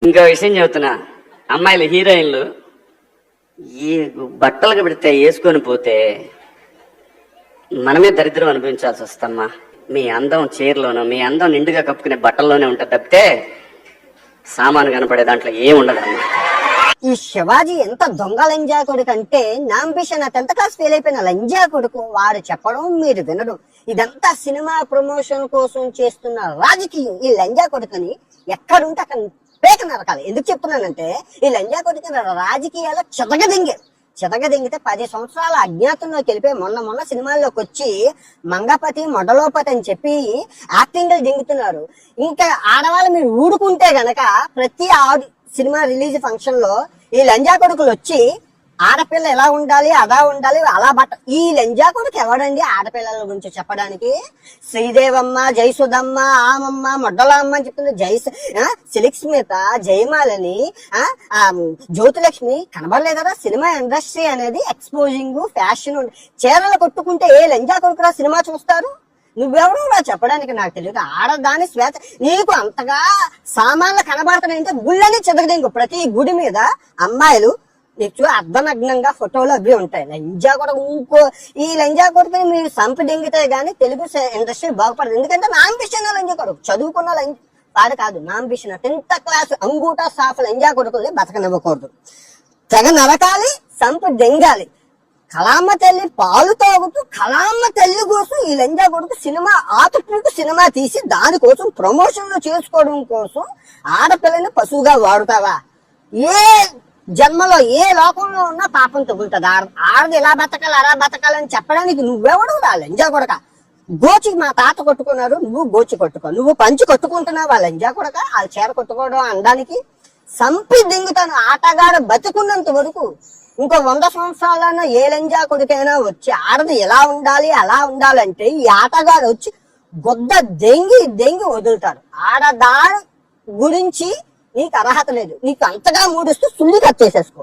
ఇంకో విషయం చెబుతున్నా, అమ్మాయిలు హీరోయిన్లు ఈ బట్టలకు పెడితే వేసుకొని పోతే మనమే దరిద్రం అనిపించాల్సి వస్తమ్మా. మీ అందం చీరలోనూ, మీ అందం నిండుగా కప్పుకునే బట్టల్లోనే ఉంటుంది తప్పితే సామాను కనపడే దాంట్లో ఏముండదమ్మా. ఈ శివాజీ ఎంత దొంగ లంజా కొడుకు అంటే, నాంబిషన్ 10th క్లాస్ ఫెయిల్ అయిపోయిన లంజా కొడుకు. వాడు చెప్పడం మీరు వినడం, ఇదంతా సినిమా ప్రమోషన్ కోసం చేస్తున్న రాజకీయం. ఈ లంజా కొడుకుని ఎక్కడుంటే అక్కడ పేక నరకాలి. ఎందుకు చెప్తున్నానంటే, ఈ లంజా కొడుకుని రాజకీయాల్లో చితగదింగితే 10 సంవత్సరాల అజ్ఞాతంలోకి వెళ్ళిపోయి మొన్న సినిమాల్లోకి వచ్చి మంగపతి మొడలోపతి అని చెప్పి యాక్టింగ్లు దింగుతున్నారు. ఇంకా ఆడవాళ్ళు మీరు ఊరుకుంటే గనక ప్రతి సినిమా రిలీజ్ ఫంక్షన్ లో ఈ లంజా కొడుకులు వచ్చి ఆడపిల్ల ఎలా ఉండాలి, అలా ఉండాలి, అలా ఈ లంజా కొడుకు ఎవడండి ఆడపిల్లల గురించి చెప్పడానికి? శ్రీదేవమ్మ, జయసుధమ్మ, ఆమమ్మ, మొడ్డలమ్మ అని చెప్తుంది. సిలిక్ స్మిత, జయమాలని, జ్యోతిలక్ష్మి కనబడలేదా? సినిమా ఇండస్ట్రీ అనేది ఎక్స్పోజింగ్, ఫ్యాషన్. చీరలు కొట్టుకుంటే ఏ లంజా కొడుకురా సినిమా చూస్తారు? నువ్వెవరు చెప్పడానికి నాకు తెలియదు. ఆడదాని స్వేచ్ఛ నీకు అంతగా సామాన్లు కనబడుతున్నాయంటే గుళ్ళని చెదగదేంగు. ప్రతి గుడి మీద అమ్మాయిలు నీకు అర్ధనగ్నంగా ఫోటోలు అవి ఉంటాయి. లంజా కూడా ఈ లంజా కొడుకుని మీరు సంపదెంగితే గానీ తెలుగు ఇండస్ట్రీ బాగుపడదు. ఎందుకంటే నాంబిషన్ లంజా కొడుకు చదువుకున్న వాడు కాదు. నాంబిషన్ 10th క్లాస్ అంగూటా సాఫ్ లంజా కొడుకుని బతకనివ్వకూడదు. తెగ నరకాలి, సంపదెంగాలి. కళామ్మ తల్లి పాలు తాగుతూ కళామ్మ తల్లి కోసం ఈ లంజా కొడుకు సినిమా ఆతుపుకు సినిమా తీసి దానికోసం ప్రమోషన్లు చేసుకోవడం కోసం ఆడపిల్లని పశువుగా వాడుతావా? ఏ జన్మలో ఏ లోకంలో ఉన్నా పాపం తగులుతుంది. ఆడది ఎలా బతకాలి అలా బతకాలని చెప్పడానికి నువ్వెవడు రా లంజా కొడక? గోచి మా తాత కొట్టుకున్నారు, నువ్వు గోచి కొట్టుకో. నువ్వు పంచి కొట్టుకుంటున్నావు ఆ లంజా కొడక. వాళ్ళు చీర కొట్టుకోవడం అనడానికి సంపి దింగుతాను. ఆటగాడు బతుకున్నంత వరకు ఇంకో 100 సంవత్సరాలన్నా ఏ లంజా కొడుకైనా వచ్చి ఆడది ఎలా ఉండాలి అలా ఉండాలంటే ఈ ఆటగాడు వచ్చి గొద్ద దెంగి వదులుతాడు. ఆడదాని గురించి నీకు అర్హత లేదు. నీకు అంతగా మూడిస్తూ సుల్లి కట్టేసేసుకో.